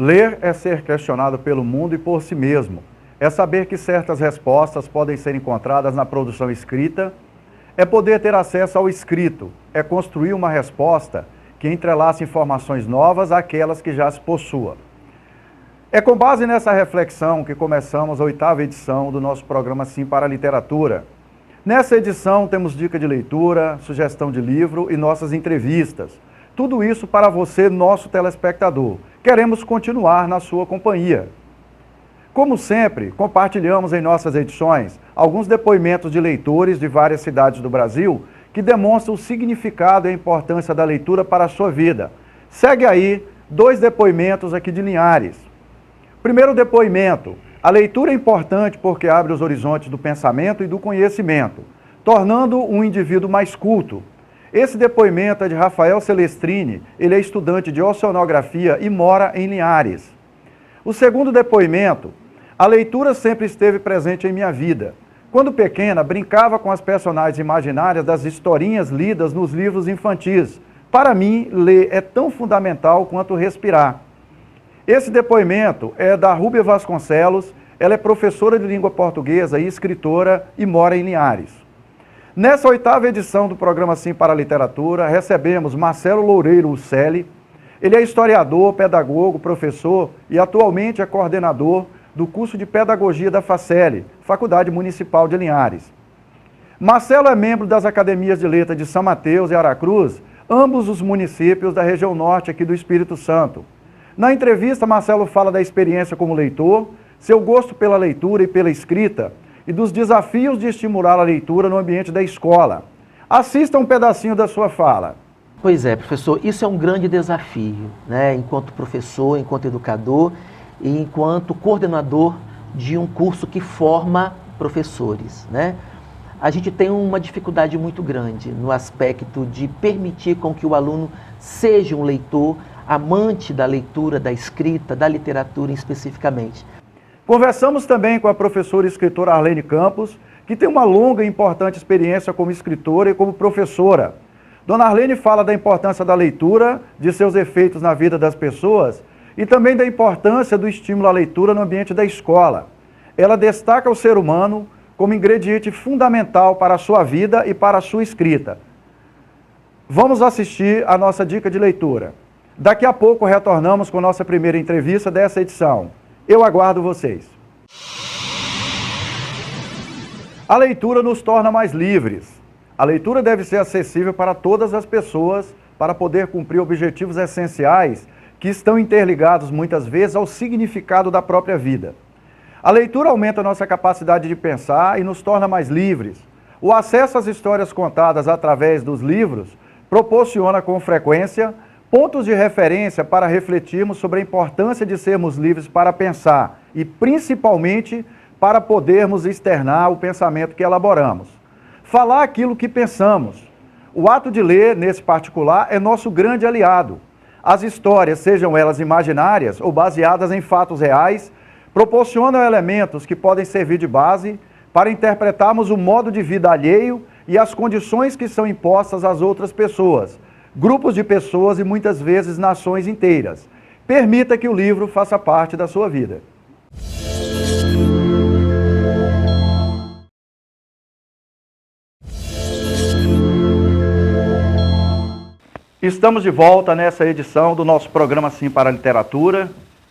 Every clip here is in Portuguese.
Ler é ser questionado pelo mundo e por si mesmo. É saber que certas respostas podem ser encontradas na produção escrita. É poder ter acesso ao escrito. É construir uma resposta que entrelaça informações novas àquelas que já se possua. É com base nessa reflexão que começamos a 8ª edição do nosso programa Sim para a Literatura. Nessa edição temos dica de leitura, sugestão de livro e nossas entrevistas. Tudo isso para você, nosso telespectador. Queremos continuar na sua companhia. Como sempre, compartilhamos em nossas edições alguns depoimentos de leitores de várias cidades do Brasil que demonstram o significado e a importância da leitura para a sua vida. Segue aí 2 depoimentos aqui de Linhares. Primeiro depoimento: a leitura é importante porque abre os horizontes do pensamento e do conhecimento, tornando um indivíduo mais culto. Esse depoimento é de Rafael Celestrini, ele é estudante de oceanografia e mora em Linhares. O segundo depoimento: a leitura sempre esteve presente em minha vida. Quando pequena, brincava com as personagens imaginárias das historinhas lidas nos livros infantis. Para mim, ler é tão fundamental quanto respirar. Esse depoimento é da Rúbia Vasconcelos, ela é professora de língua portuguesa e escritora e mora em Linhares. Nessa 8ª edição do programa Sim para a Literatura, recebemos Marcelo Loureiro Uccelli. Ele é historiador, pedagogo, professor e atualmente é coordenador do curso de Pedagogia da Facele, Faculdade Municipal de Linhares. Marcelo é membro das Academias de Letras de São Mateus e Aracruz, ambos os municípios da região norte aqui do Espírito Santo. Na entrevista, Marcelo fala da experiência como leitor, seu gosto pela leitura e pela escrita, e dos desafios de estimular a leitura no ambiente da escola. Assista um pedacinho da sua fala. Pois é, professor, isso é um grande desafio, né? Enquanto professor, enquanto educador e enquanto coordenador de um curso que forma professores, né? A gente tem uma dificuldade muito grande no aspecto de permitir com que o aluno seja um leitor, amante da leitura, da escrita, da literatura especificamente. Conversamos também com a professora e escritora Arlene Campos, que tem uma longa e importante experiência como escritora e como professora. Dona Arlene fala da importância da leitura, de seus efeitos na vida das pessoas e também da importância do estímulo à leitura no ambiente da escola. Ela destaca o ser humano como ingrediente fundamental para a sua vida e para a sua escrita. Vamos assistir a nossa dica de leitura. Daqui a pouco retornamos com nossa primeira entrevista dessa edição. Eu aguardo vocês. A leitura nos torna mais livres. A leitura deve ser acessível para todas as pessoas para poder cumprir objetivos essenciais que estão interligados muitas vezes ao significado da própria vida. A leitura aumenta a nossa capacidade de pensar e nos torna mais livres. O acesso às histórias contadas através dos livros proporciona com frequência pontos de referência para refletirmos sobre a importância de sermos livres para pensar e, principalmente, para podermos externar o pensamento que elaboramos. Falar aquilo que pensamos. O ato de ler, nesse particular, é nosso grande aliado. As histórias, sejam elas imaginárias ou baseadas em fatos reais, proporcionam elementos que podem servir de base para interpretarmos o modo de vida alheio e as condições que são impostas às outras pessoas, grupos de pessoas e muitas vezes nações inteiras. Permita que o livro faça parte da sua vida. Estamos de volta nessa edição do nosso programa Sim para a Literatura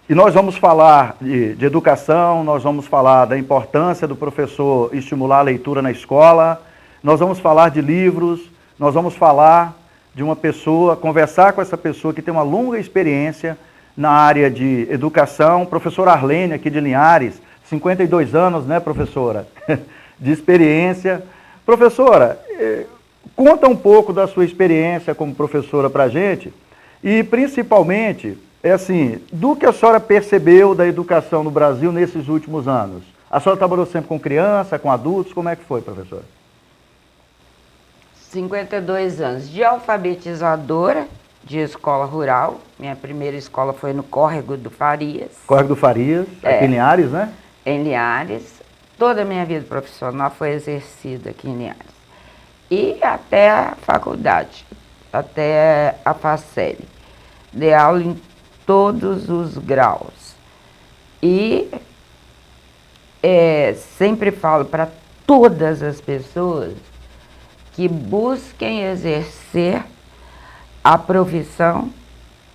e nós vamos falar de educação, nós vamos falar da importância do professor estimular a leitura na escola, nós vamos falar de livros, nós vamos falar de uma pessoa, conversar com essa pessoa que tem uma longa experiência na área de educação, professora Arlene, aqui de Linhares, 52 anos, né, professora, de experiência. Professora, conta um pouco da sua experiência como professora para a gente e, principalmente, do que a senhora percebeu da educação no Brasil nesses últimos anos. A senhora trabalhou sempre com criança, com adultos, como é que foi, professora? 52 anos de alfabetizadora de escola rural. Minha primeira escola foi no Córrego do Farias. Córrego do Farias, aqui em Linhares, né? Em Linhares. Toda a minha vida profissional foi exercida aqui em Linhares. E até a faculdade, até a Facele. Dei aula em todos os graus. E sempre falo para todas as pessoas que busquem exercer a profissão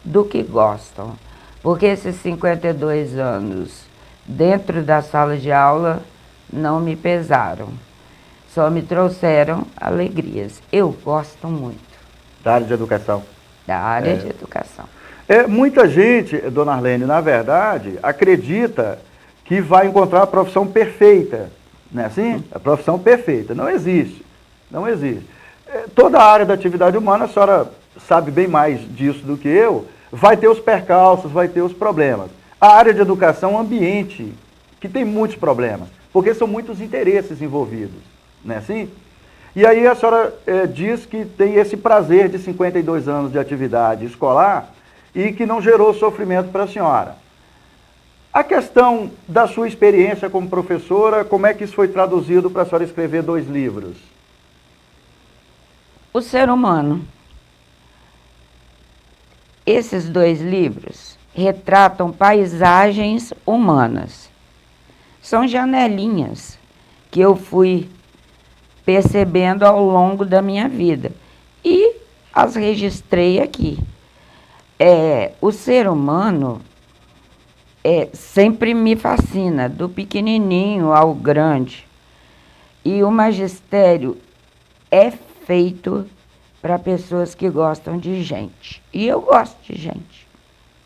do que gostam. Porque esses 52 anos dentro da sala de aula não me pesaram. Só me trouxeram alegrias. Eu gosto muito. Da área de educação. Da área de educação. Muita gente, dona Arlene, na verdade, acredita que vai encontrar a profissão perfeita. Não é assim? A profissão perfeita. Não existe. Não existe. Toda a área da atividade humana, a senhora sabe bem mais disso do que eu, vai ter os percalços, vai ter os problemas. A área de educação é um ambiente que tem muitos problemas, porque são muitos interesses envolvidos. Não é assim? E aí a senhora diz que tem esse prazer de 52 anos de atividade escolar e que não gerou sofrimento para a senhora. A questão da sua experiência como professora, como é que isso foi traduzido para a senhora escrever 2 livros? O ser humano. Esses 2 livros retratam paisagens humanas. São janelinhas que eu fui percebendo ao longo da minha vida e as registrei aqui. O ser humano sempre me fascina, do pequenininho ao grande. E o magistério é feito para pessoas que gostam de gente. E eu gosto de gente.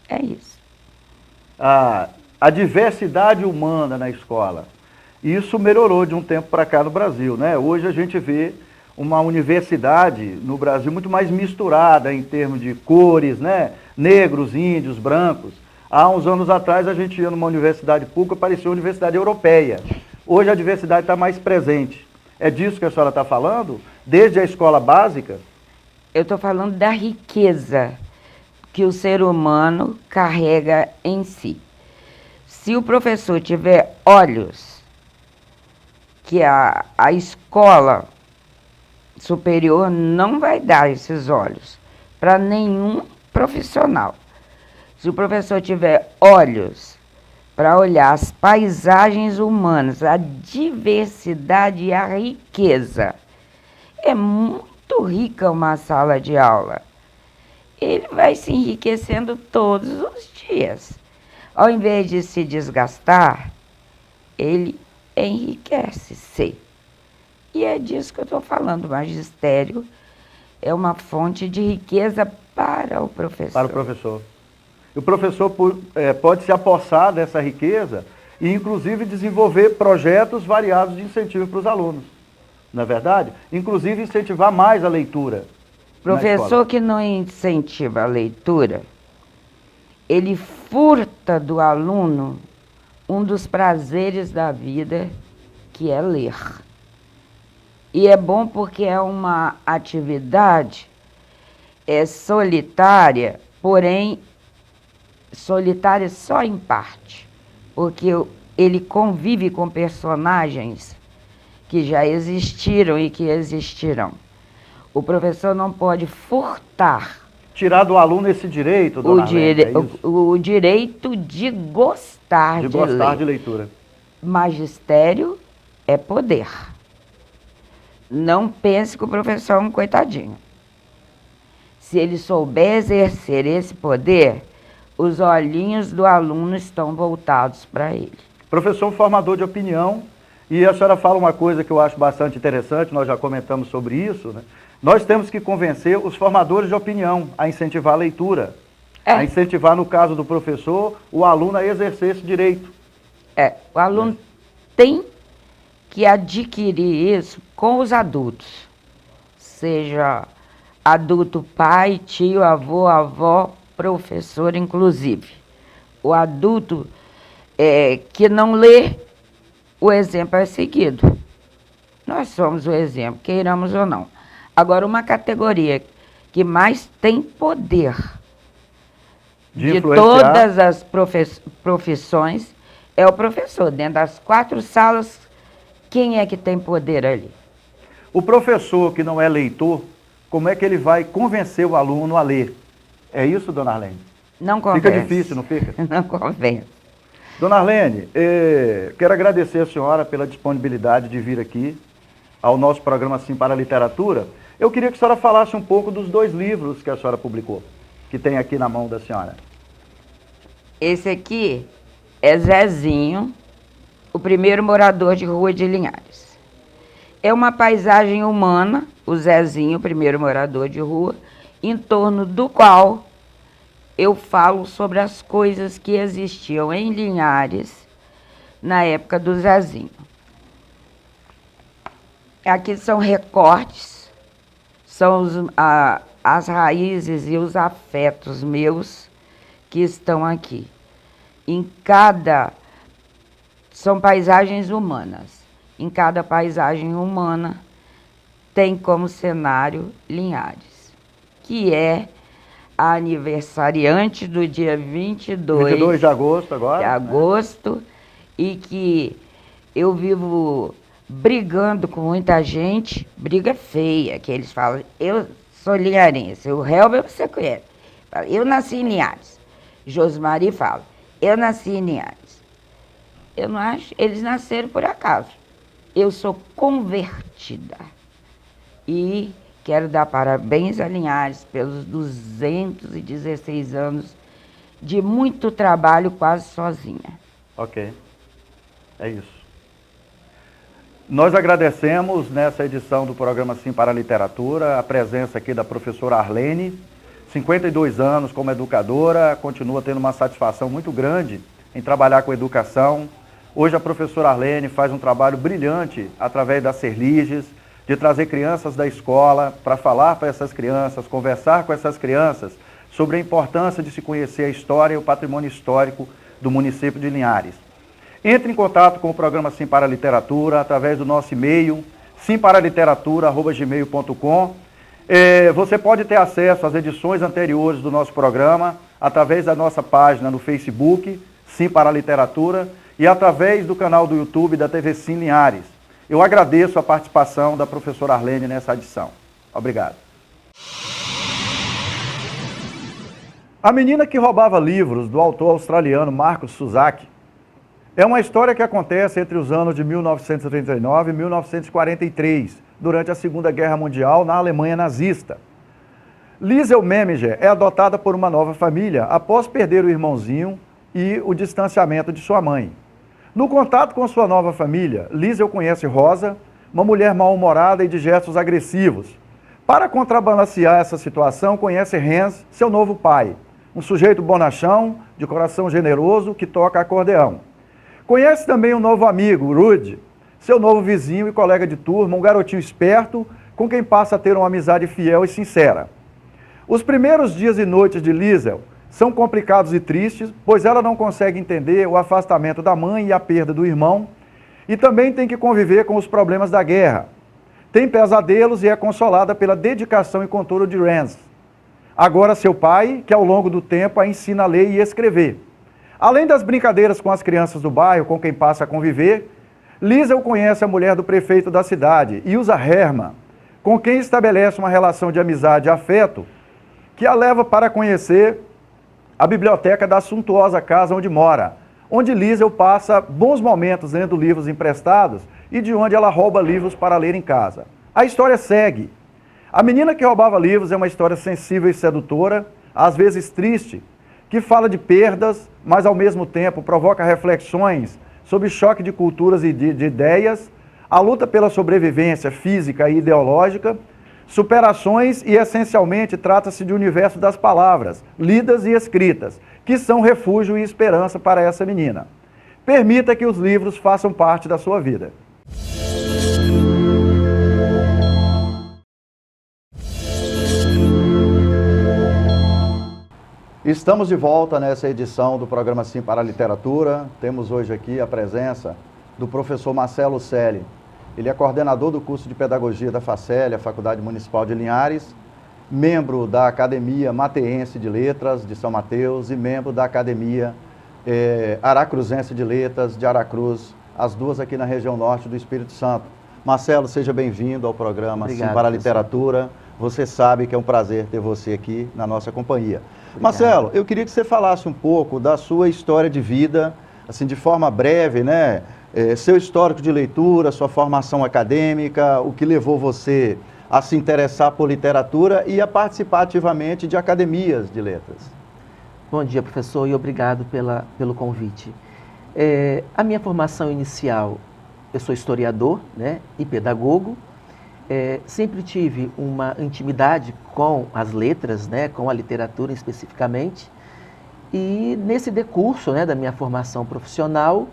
É isso. A diversidade humana na escola. Isso melhorou de um tempo para cá no Brasil, né? Hoje a gente vê uma universidade no Brasil muito mais misturada em termos de cores, né? Negros, índios, brancos. Há uns anos atrás a gente ia numa universidade pública, parecia uma universidade europeia. Hoje a diversidade está mais presente. É disso que a senhora está falando? Desde a escola básica? Eu estou falando da riqueza que o ser humano carrega em si. Se o professor tiver olhos, que a escola superior não vai dar esses olhos para nenhum profissional. Se o professor tiver olhos para olhar as paisagens humanas, a diversidade e a riqueza, é muito rica uma sala de aula. Ele vai se enriquecendo todos os dias. Ao invés de se desgastar, ele enriquece-se. E é disso que eu estou falando. O magistério é uma fonte de riqueza para o professor. Para o professor. O professor pode se apossar dessa riqueza e, inclusive, desenvolver projetos variados de incentivo para os alunos. Não é verdade? Inclusive, incentivar mais a leitura. Professor que não incentiva a leitura, ele furta do aluno um dos prazeres da vida, que é ler. E é bom porque é uma atividade solitária, porém solitária só em parte, porque ele convive com personagens que já existiram e que existirão. O professor não pode furtar. Tirar do aluno esse direito, dona Arlene, o direito de gostar de ler. De gostar de leitura. Magistério é poder. Não pense que o professor é um coitadinho. Se ele souber exercer esse poder, os olhinhos do aluno estão voltados para ele. Professor formador de opinião, e a senhora fala uma coisa que eu acho bastante interessante, nós já comentamos sobre isso, né? Nós temos que convencer os formadores de opinião a incentivar a leitura, a incentivar, no caso do professor, o aluno a exercer esse direito. O aluno tem que adquirir isso com os adultos, seja adulto pai, tio, avô, avó, professor, inclusive. O adulto que não lê, o exemplo é seguido. Nós somos o exemplo, queiramos ou não. Agora, uma categoria que mais tem poder de todas as profissões é o professor. Dentro das 4 salas, quem é que tem poder ali? O professor que não é leitor, como é que ele vai convencer o aluno a ler? É isso, dona Arlene? Não conversa. Fica difícil, não fica? Não conversa. Dona Arlene, quero agradecer a senhora pela disponibilidade de vir aqui ao nosso programa Sim para a Literatura. Eu queria que a senhora falasse um pouco dos 2 livros que a senhora publicou, que tem aqui na mão da senhora. Esse aqui é Zezinho, o primeiro morador de Rua de Linhares. É uma paisagem humana, o Zezinho, o primeiro morador de rua, em torno do qual eu falo sobre as coisas que existiam em Linhares na época do Zezinho. Aqui são recortes, são as raízes e os afetos meus que estão aqui. São paisagens humanas. Em cada paisagem humana tem como cenário Linhares, que é a aniversariante do dia 22 de agosto agora. De agosto, e que eu vivo brigando com muita gente, briga feia, que eles falam, eu sou linharense, o Helber você conhece, fala, eu nasci em Linhares. Josmari fala, eu nasci em Linhares. Eu não acho, eles nasceram por acaso. Eu sou convertida. E quero dar parabéns a Linhares pelos 216 anos de muito trabalho quase sozinha. Ok, é isso. Nós agradecemos nessa edição do programa Sim para a Literatura a presença aqui da professora Arlene, 52 anos como educadora, continua tendo uma satisfação muito grande em trabalhar com educação. Hoje a professora Arlene faz um trabalho brilhante através das Serliges, de trazer crianças da escola para falar para essas crianças, conversar com essas crianças sobre a importância de se conhecer a história e o patrimônio histórico do município de Linhares. Entre em contato com o programa Sim para a Literatura através do nosso e-mail, simparaliteratura@gmail.com. Você pode ter acesso às edições anteriores do nosso programa através da nossa página no Facebook, Sim para a Literatura, e através do canal do YouTube da TV Sim Linhares. Eu agradeço a participação da professora Arlene nessa edição. Obrigado. A Menina que Roubava Livros, do autor australiano Marcus Zusak, é uma história que acontece entre os anos de 1939 e 1943, durante a Segunda Guerra Mundial na Alemanha nazista. Liesel Meminger é adotada por uma nova família após perder o irmãozinho e o distanciamento de sua mãe. No contato com sua nova família, Liesel conhece Rosa, uma mulher mal-humorada e de gestos agressivos. Para contrabalancear essa situação, conhece Hans, seu novo pai, um sujeito bonachão, de coração generoso, que toca acordeão. Conhece também um novo amigo, Rude, seu novo vizinho e colega de turma, um garotinho esperto, com quem passa a ter uma amizade fiel e sincera. Os primeiros dias e noites de Liesel são complicados e tristes, pois ela não consegue entender o afastamento da mãe e a perda do irmão, e também tem que conviver com os problemas da guerra. Tem pesadelos e é consolada pela dedicação e controle de Rance, agora seu pai, que ao longo do tempo a ensina a ler e escrever. Além das brincadeiras com as crianças do bairro com quem passa a conviver, Liesel conhece a mulher do prefeito da cidade, Ilsa Hermann, com quem estabelece uma relação de amizade e afeto, que a leva para conhecer a biblioteca da suntuosa casa onde mora, onde Liesel passa bons momentos lendo livros emprestados e de onde ela rouba livros para ler em casa. A história segue. A Menina que Roubava Livros é uma história sensível e sedutora, às vezes triste, que fala de perdas, mas ao mesmo tempo provoca reflexões sobre choque de culturas e de ideias, a luta pela sobrevivência física e ideológica, superações e, essencialmente, trata-se de universo das palavras, lidas e escritas, que são refúgio e esperança para essa menina. Permita que os livros façam parte da sua vida. Estamos de volta nessa edição do programa Sim para a Literatura. Temos hoje aqui a presença do professor Marcelo Celli. Ele é coordenador do curso de Pedagogia da FACEL, a Faculdade Municipal de Linhares, membro da Academia Mateense de Letras de São Mateus e membro da Academia Aracruzense de Letras de Aracruz, as duas aqui na região norte do Espírito Santo. Marcelo, seja bem-vindo ao programa Sim para a Literatura. Você sabe que é um prazer ter você aqui na nossa companhia. Marcelo, eu queria que você falasse um pouco da sua história de vida, assim, de forma breve, né? Seu histórico de leitura, sua formação acadêmica, o que levou você a se interessar por literatura e a participar ativamente de academias de letras. Bom dia, professor, e obrigado pelo convite. A minha formação inicial, eu sou historiador, né, e pedagogo. Sempre tive uma intimidade com as letras, né, com a literatura especificamente. E nesse decurso, né, da minha formação profissional,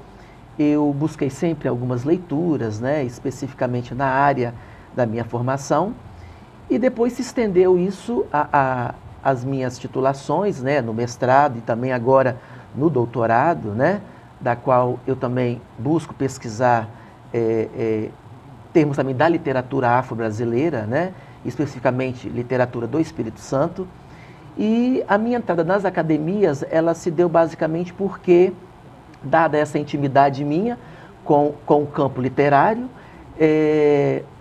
eu busquei sempre algumas leituras, né, especificamente na área da minha formação. E depois se estendeu isso às minhas titulações, né, no mestrado e também agora no doutorado, né, da qual eu também busco pesquisar termos também da literatura afro-brasileira, né, especificamente literatura do Espírito Santo. E a minha entrada nas academias, ela se deu basicamente porque, dada essa intimidade minha com o campo literário,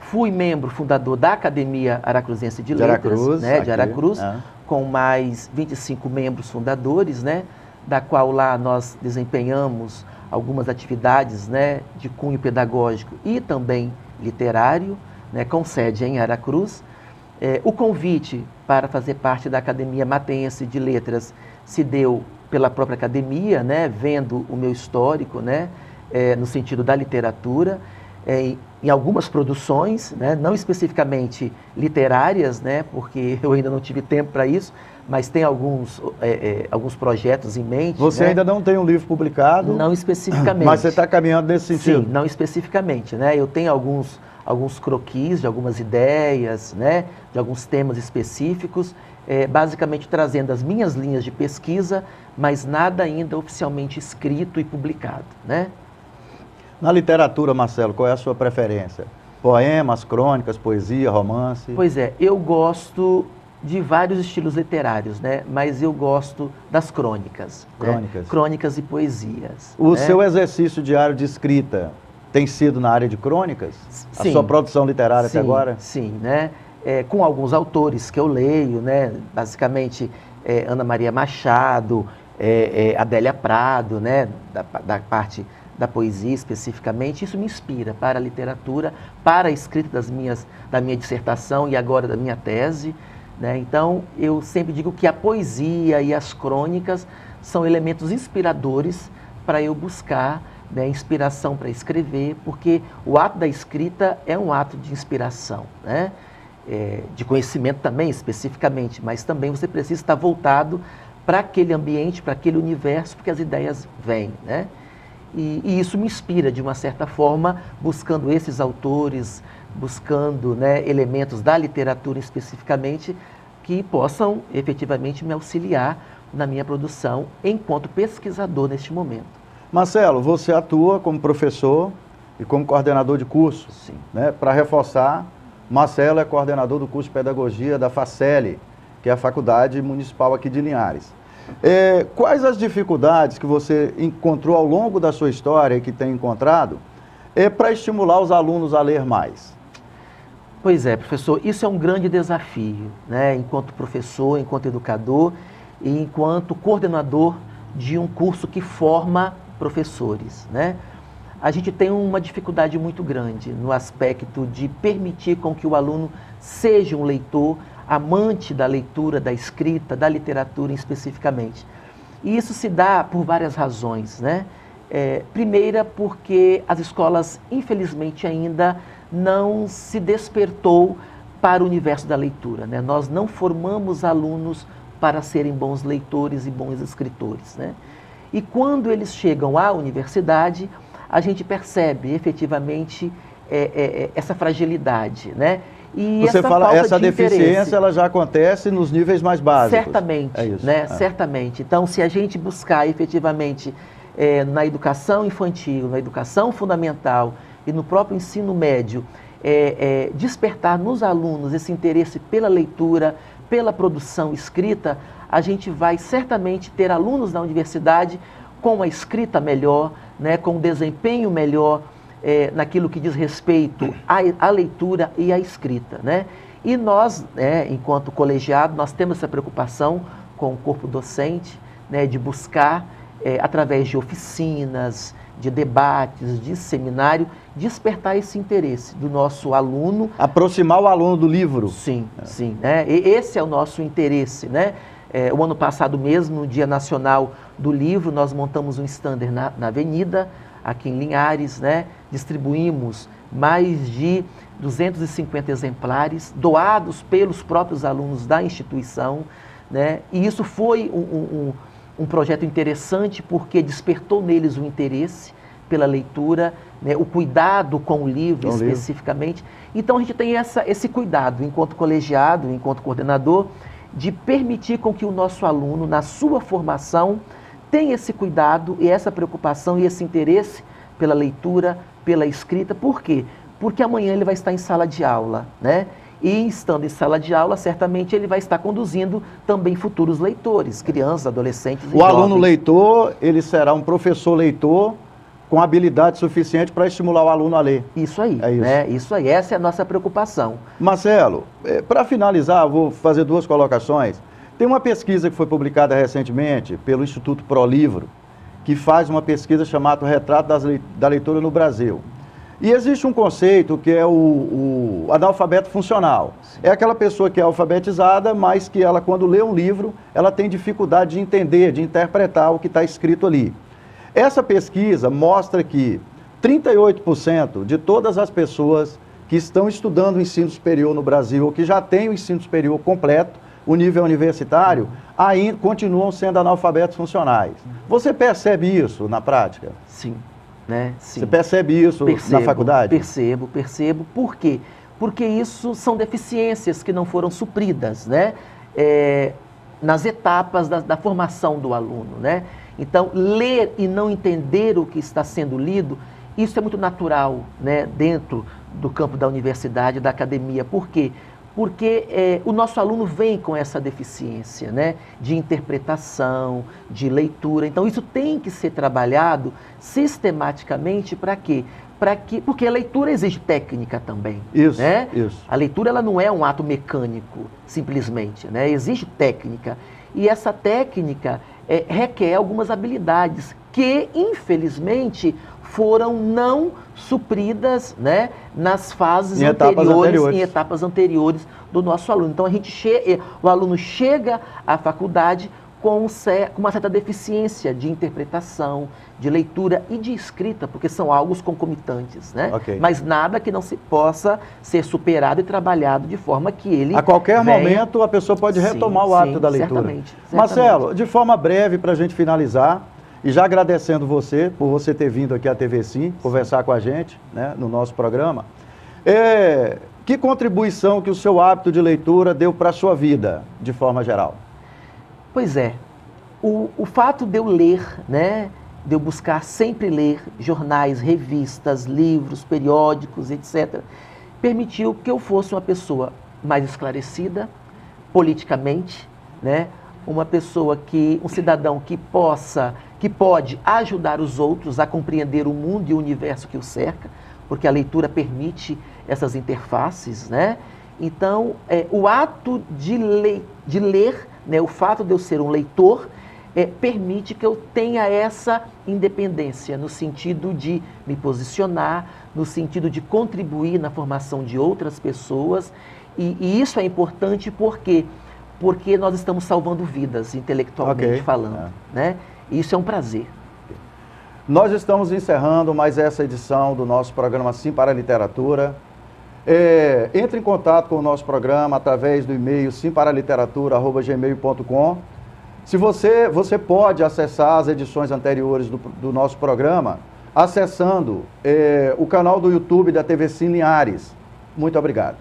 fui membro fundador da Academia Aracruzense de Letras, né, de Aracruz, com mais 25 membros fundadores, né, da qual lá nós desempenhamos algumas atividades, né, de cunho pedagógico e também literário, né, com sede em Aracruz. O convite para fazer parte da Academia Matense de Letras se deu pela própria academia, né, vendo o meu histórico, né, no sentido da literatura, em algumas produções, né, não especificamente literárias, né, porque eu ainda não tive tempo para isso, mas tem alguns projetos em mente. Você, né, ainda não tem um livro publicado? Não especificamente. Mas você está caminhando nesse sentido? Sim, não especificamente, né? Eu tenho alguns croquis de algumas ideias, né, de alguns temas específicos, basicamente trazendo as minhas linhas de pesquisa, mas nada ainda oficialmente escrito e publicado, né? Na literatura, Marcelo, qual é a sua preferência? Poemas, crônicas, poesia, romance? Pois é, eu gosto de vários estilos literários, né? Mas eu gosto das crônicas. Crônicas. Né? Crônicas e poesias. O né? seu exercício diário de escrita tem sido na área de crônicas? Sim. A sua produção literária até agora? Sim, né? Com alguns autores que eu leio, né? Basicamente Ana Maria Machado, Adélia Prado, né? Da parte da poesia especificamente. Isso me inspira para a literatura, para a escrita da minha dissertação e agora da minha tese. Né? Então, eu sempre digo que a poesia e as crônicas são elementos inspiradores para eu buscar, né, inspiração para escrever, porque o ato da escrita é um ato de inspiração, né? De conhecimento também, especificamente, mas também você precisa estar voltado para aquele ambiente, para aquele universo, porque as ideias vêm, né? E isso me inspira, de uma certa forma, buscando esses autores, buscando, né, elementos da literatura especificamente, que possam efetivamente me auxiliar na minha produção enquanto pesquisador neste momento. Marcelo, você atua como professor e como coordenador de curso. Sim. Né? Para reforçar, Marcelo é coordenador do curso de Pedagogia da FACELI, que é a Faculdade Municipal aqui de Linhares. Quais as dificuldades que você encontrou ao longo da sua história e que tem encontrado para estimular os alunos a ler mais? Pois é, professor, isso é um grande desafio, né? Enquanto professor, enquanto educador e enquanto coordenador de um curso que forma professores, né? A gente tem uma dificuldade muito grande no aspecto de permitir com que o aluno seja um leitor, amante da leitura, da escrita, da literatura especificamente. E isso se dá por várias razões, né? Primeira, porque as escolas, infelizmente, ainda não se despertou para o universo da leitura, né? Nós não formamos alunos para serem bons leitores e bons escritores, né? E quando eles chegam à universidade, a gente percebe efetivamente essa fragilidade, né? E você fala, essa deficiência interesse, ela já acontece nos níveis mais básicos. Certamente, é isso, né? Certamente. Então, se a gente buscar efetivamente na educação infantil, na educação fundamental e no próprio ensino médio, despertar nos alunos esse interesse pela leitura, pela produção escrita, a gente vai certamente ter alunos na universidade com a escrita melhor, né? Com um desempenho melhor, naquilo que diz respeito à leitura e à escrita, né? E nós, enquanto colegiado, nós temos essa preocupação com o corpo docente, né, de buscar, através de oficinas, de debates, de seminário, despertar esse interesse do nosso aluno. Aproximar o aluno do livro. Sim, sim. Né? E esse é o nosso interesse, né? O ano passado mesmo, no Dia Nacional do Livro, nós montamos um stander na Avenida, aqui em Linhares, né? Distribuímos mais de 250 exemplares, doados pelos próprios alunos da instituição, né? E isso foi um projeto interessante porque despertou neles o interesse pela leitura, né? O cuidado com o livro especificamente. Então a gente tem esse cuidado, enquanto colegiado, enquanto coordenador, de permitir com que o nosso aluno, na sua formação, tenha esse cuidado e essa preocupação e esse interesse pela leitura, pela escrita. Por quê? Porque amanhã ele vai estar em sala de aula, né? E estando em sala de aula, certamente ele vai estar conduzindo também futuros leitores, crianças, adolescentes e jovens. O aluno leitor, ele será um professor leitor com habilidade suficiente para estimular o aluno a ler. Isso aí, né? Isso aí, essa é a nossa preocupação. Marcelo, para finalizar, vou fazer 2 colocações. Tem uma pesquisa que foi publicada recentemente pelo Instituto ProLivro, que faz uma pesquisa chamada Retrato da Leitura no Brasil. E existe um conceito que é o analfabeto funcional. Sim. É aquela pessoa que é alfabetizada, mas que ela, quando lê um livro, ela tem dificuldade de entender, de interpretar o que está escrito ali. Essa pesquisa mostra que 38% de todas as pessoas que estão estudando o ensino superior no Brasil, ou que já têm o ensino superior completo, o nível universitário, ainda continuam sendo analfabetos funcionais. Você percebe isso na prática? Sim. Né? Sim. Você percebe isso na faculdade? Percebo. Por quê? Porque isso são deficiências que não foram supridas, né? Nas etapas da formação do aluno, né? Então, ler e não entender o que está sendo lido, isso é muito natural, né? Dentro do campo da universidade, da academia. Por quê? Porque o nosso aluno vem com essa deficiência, né, de interpretação, de leitura. Então, isso tem que ser trabalhado sistematicamente para quê? Porque a leitura exige técnica também. Isso, né? Isso. A leitura ela não é um ato mecânico, simplesmente, né? Exige técnica. E essa técnica requer algumas habilidades que, infelizmente, foram não supridas, né, nas fases em etapas anteriores do nosso aluno. Então, o aluno chega à faculdade com uma certa deficiência de interpretação, de leitura e de escrita, porque são algo concomitantes, né? Okay. Mas nada que não se possa ser superado e trabalhado de forma que ele... A qualquer momento, a pessoa pode retomar o hábito da leitura. Certamente. Marcelo, de forma breve, para a gente finalizar, e já agradecendo você, por você ter vindo aqui à TV Sim, conversar com a gente, né, no nosso programa, que contribuição que o seu hábito de leitura deu para a sua vida, de forma geral? Pois é, o fato de eu ler, né, de eu buscar sempre ler jornais, revistas, livros, periódicos, etc., permitiu que eu fosse uma pessoa mais esclarecida politicamente, né, um cidadão que pode ajudar os outros a compreender o mundo e o universo que o cerca, porque a leitura permite essas interfaces, né? Então, o ato de ler, né, o fato de eu ser um leitor, permite que eu tenha essa independência, no sentido de me posicionar, no sentido de contribuir na formação de outras pessoas, e isso é importante porque nós estamos salvando vidas, intelectualmente falando, né? E isso é um prazer. Nós estamos encerrando mais essa edição do nosso programa Sim para a Literatura. Entre em contato com o nosso programa através do e-mail simparaliteratura@gmail.com. Se você pode acessar as edições anteriores do nosso programa acessando o canal do YouTube da TV Sim Linhares. Muito obrigado.